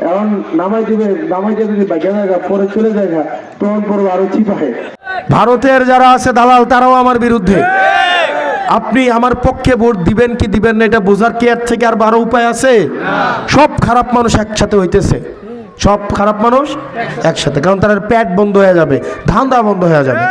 এখন নামাই দিবে, নামাই দিয়ে যদি বাইকে জায়গা পরে চলে যায় তখন পরে আরো চিপাহে। ভারতের যারা আছে দালাল তারাও আমার বিরুদ্ধে। আপনি আমার পক্ষে ভোট দিবেন কি দিবেন না এটা বোঝার কি এর থেকে আর বারো উপায় আছে? সব খারাপ মানুষ একসাথে হইতেছে, সব খারাপ মানুষ একসাথে, কারণ তার পেট বন্ধ হয়ে যাবে, ধান্দা বন্ধ হয়ে যাবে।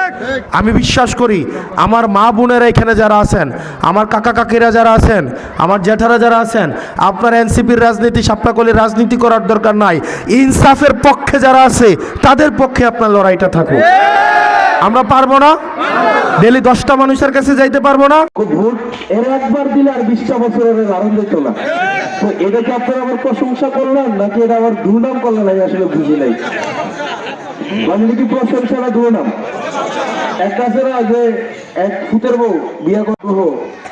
আমি বিশ্বাস করি আমার মা বোনেরা এখানে যারা আছেন, আমার কাকা কাকিরা যারা আছেন, আমার জ্যাঠারা যারা আছেন, আপনার এনসিপির রাজনীতি সাপলাকলির রাজনীতি করার দরকার নাই। ইনসাফের পক্ষে যারা আছে তাদের পক্ষে আপনার লড়াইটা থাকুক। আমরা পারবো না ডেলি 10টা মানুষের কাছে যাইতে পারবো না। ভোট এর একবার দিলে আর 20টা বছরের আনন্দ দিত না। তো এটাকে আপনারা আমার প্রশংসা করলেন নাকি এটা আমার দুর্নাম করলেন? আমি আসলে বুঝি নাই। মানে কি প্রশংসা না দুর্নাম? একটা আছে না যে এক ফুটের বউ বিয়ে করবো,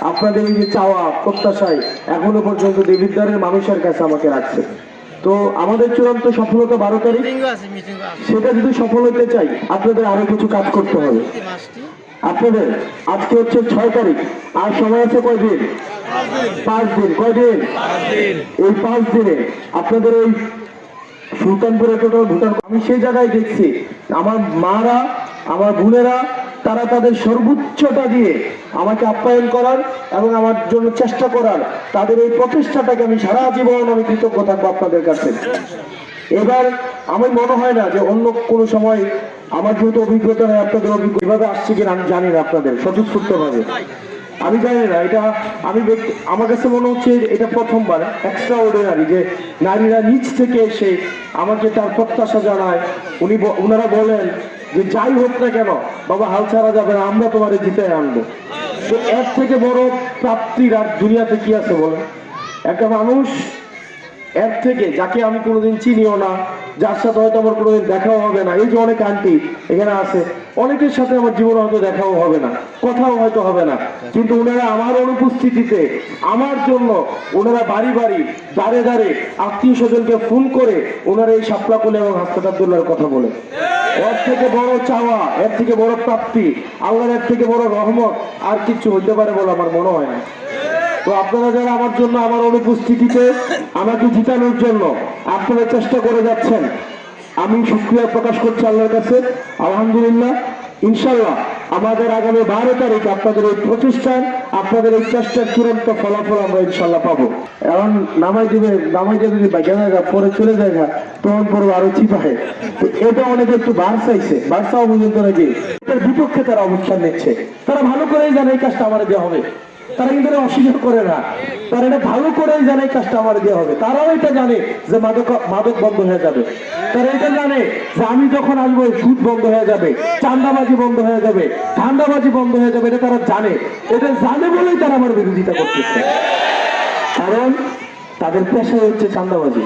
আপনাদের এই যে চাওয়া প্রত্যাশায় এখনো পর্যন্ত দেবিদ্বারের মানুষের কাছে আমাকে রাখছে। তো আমাদের চূড়ান্ত সফলতা 12 তারিখ, সেটা যদি সফল হতে চাই আপনাদের আরো কিছু কাজ করতে হবে। আপনাদের আজকে হচ্ছে 6 তারিখ, আর সময় আছে কয়দিন? 5 দিন। কয়দিন? এই 5 দিনে আপনাদের এই সুলতানপুরে টোটাল ভোটার, আমি সেই জায়গায় দেখছি আমার মারা, আমার বোনেরা, তারা তাদের সর্বোচ্চটা দিয়ে আমাকে আপ্যায়ন করার এবং আমার জন্য চেষ্টা করার, তাদের এই প্রচেষ্টাটাকে আমি সারা জীবন আমি কৃতজ্ঞ থাকবো আপনাদের কাছে। এবার আমার মনে হয় না যে অন্য কোনো সময় আমার যেহেতু অভিজ্ঞতা নেই, আপনাদের অভিজ্ঞতা এভাবে আসছে কিনা আমি জানি না, আপনাদের স্বতঃস্ফূর্ত ভাবে আমি জানি না। এটা আমি আমার কাছে মনে হচ্ছে এটা প্রথমবার এক্সট্রা অর্ডিনারি যে নারীরা নিজ থেকে এসে আমাকে তার প্রত্যাশা জানায়। উনারা বলেন যে যাই হোক না কেন বাবা, হাল ছাড়া যাবে না, আমরা তোমার জিতে আনবো। তো এর থেকে বড় প্রাপ্তির আর দুনিয়াতে কি আছে বলেন? একটা মানুষ এর থেকে, যাকে আমি কোনোদিন চিনিও না, যার সাথে হয়তো আমার কোনোদিন দেখাও হবে না, এই যে অনেক আন্টি এখানে আছে, অনেকের সাথে আমার জীবনে হয়তো দেখাও হবে না, কথাও হয়তো হবে না, কিন্তু ওনারা আমার অনুপস্থিতিতে আমার জন্য ওনারা বাড়ি বাড়ি দাঁড়ে দাঁড়ে আত্মীয় স্বজনকে ফোন করে ওনারা এই শাপলাকলি এবং হাসপাত আব্দুল্লাহর কথা বলে। এর থেকে বড় চাওয়া, এর থেকে বড় প্রাপ্তি, আল্লাহর এর থেকে বড় রহমত আর কিছু হইতে পারে বলে আমার মনে হয় না। তো আপনারা যারা আমার জন্য, আমার অনুপস্থিতিতে আমাকে জিতানোর জন্য আপনারা চেষ্টা করে যাচ্ছেন, আমি শুকরিয়া প্রকাশ করছি আল্লাহর কাছে। আলহামদুলিল্লাহ, ইনশাল্লাহ আমাদের আগামী 12 তারিখ আপনাদের এই প্রচেষ্টার, আপনাদের এই চেষ্টার চূড়ান্ত ফলাফল আমরা ইনশাল্লাহ পাবো। এখন নামাই দিবে, নামাই দিয়ে যদি বাইকে জায়গা পরে চলে যায় তখন পরে আরো চিপাহে। তো এটা অনেকে একটু বার চাইছে, বার চাওয়া পর্যন্ত নাকি এটার বিপক্ষে তারা অবস্থান নিচ্ছে। তারা ভালো করেই জানে এই কাজটা আমার দেওয়া হবে, তারা কিন্তু অস্বীকার করে না, তারা এটা ভালো করেই জানে এই কাজটা আমার দেওয়া হবে। তারাও এটা জানে যে মাদক বন্ধ হয়ে যাবে, তারা এটা জানে যে আমি যখন আসবো সুদ বন্ধ হয়ে যাবে, চাঁদাবাজি বন্ধ হয়ে যাবে, ধান্দাবাজি বন্ধ হয়ে যাবে। এটা তারা জানে, এটা জানে বলেই তারা আমার বিরোধিতা করতেছে। কারণ তাদের পেশায় হচ্ছে চাঁদাবাজি,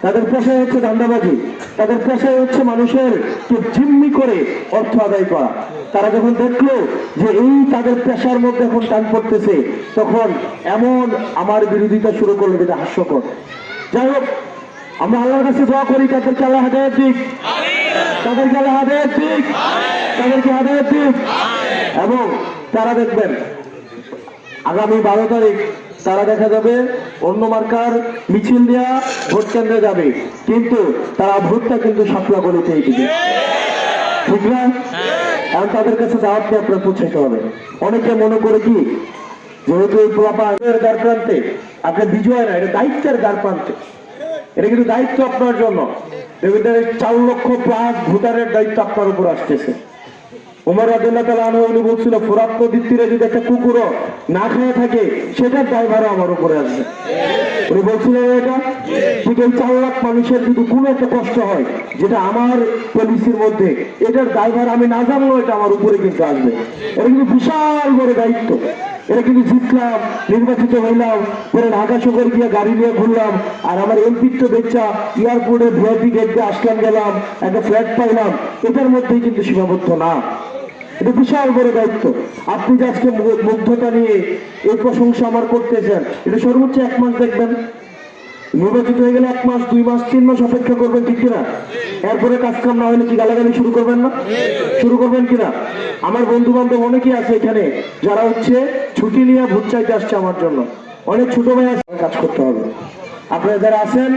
তাদের পেশায় হচ্ছে ধান্দাবাজি, তাদের পেশায় হচ্ছে মানুষের জিম্মি করে অর্থ আদায় করা। তারা যখন দেখলো যে এই তাদের পেশার মধ্যে এখন টান পড়তেছে, তখন এমন আমার বিরোধিতা শুরু করলো যেটা হাস্যকর। যাই হোক, আমরা আল্লাহর কাছে দোয়া করি তাদেরকে আল্লাহ হেদায়েত দিক, তাদেরকে আল্লাহ হেদায়েত দিক, তাদেরকে হেদায়েত দিক। এবং তারা দেখবেন আগামী 12 তারিখ তারা দেখা যাবে অন্য মার্কার মিছিল দেওয়া ভোট কেন্দ্রে যাবে, কিন্তু তারা ভোটটা কিন্তু শাপলাকলিতেই দিবে, ঠিক না? এখন তাদের কাছে দাওয়াত দিয়ে আপনার পৌঁছাইতে হবে। অনেকে মনে করে কি, যেহেতু এই পোলাপানের দ্বার প্রান্তে আপনার বিজয় না, এটা দায়িত্বের দ্বার প্রান্তে, এটা কিন্তু দায়িত্ব আপনার জন্য। 4 লক্ষ প্লাস ভোটারের দায়িত্ব আপনার উপর আসতেছে। ওমর রাদিয়াল্লাহু তাআলা আনহু উনি বলছিল, ফোরাত নদীর তীরে যদি একটা কুকুরও না খেয়ে থাকে সেটার দায়ভারও আমার উপরে আসবে। উনি বলছিলেন এটা ঠিক। এই 4 লাখ মানুষের যদি কোনো একটা কষ্ট হয় যেটা আমার পলিসির মধ্যে, এটার দায়ভার আমি না জানলেও এটা আমার উপরে কিন্তু আসবে। এটা কিন্তু বিশাল বড় দায়িত্ব। এটা কিন্তু জিতলাম, নির্বাচিত হইলাম, পরে ঢাকা শহর গিয়ে গাড়ি নিয়ে ঘুরলাম, আর আমার এমপিত্ব বেচা এয়ারপোর্টে ভিআইপি গেট দিয়ে আসলাম, গেলাম, একটা ফ্ল্যাট পাইলাম, এটার মধ্যেই কিন্তু সীমাবদ্ধ না। এটা বিশাল বড় দায়িত্ব। আপনি যে আজকে মুগ্ধতা নিয়ে এই প্রশংসা আমার করতেছেন, এটা সর্বোচ্চ 1 মাস দেখবেন, নির্বাচিত হয়ে গেলে 1 মাস, 2 মাস, 3 মাস অপেক্ষা করবেন, ঠিক কিনা? এরপরে কাজ কাম না হলে কি গালাগালি শুরু করবেন না? শুরু করবেন কিনা? আমার বন্ধু বান্ধব অনেকেই আছে এখানে যারা হচ্ছে ছুটি নিয়ে ভোট চাইতে আসছে আমার জন্য। অনেক ছোট ভাই আছে, কাজ করতে হবে। আপনারা যারা আছেন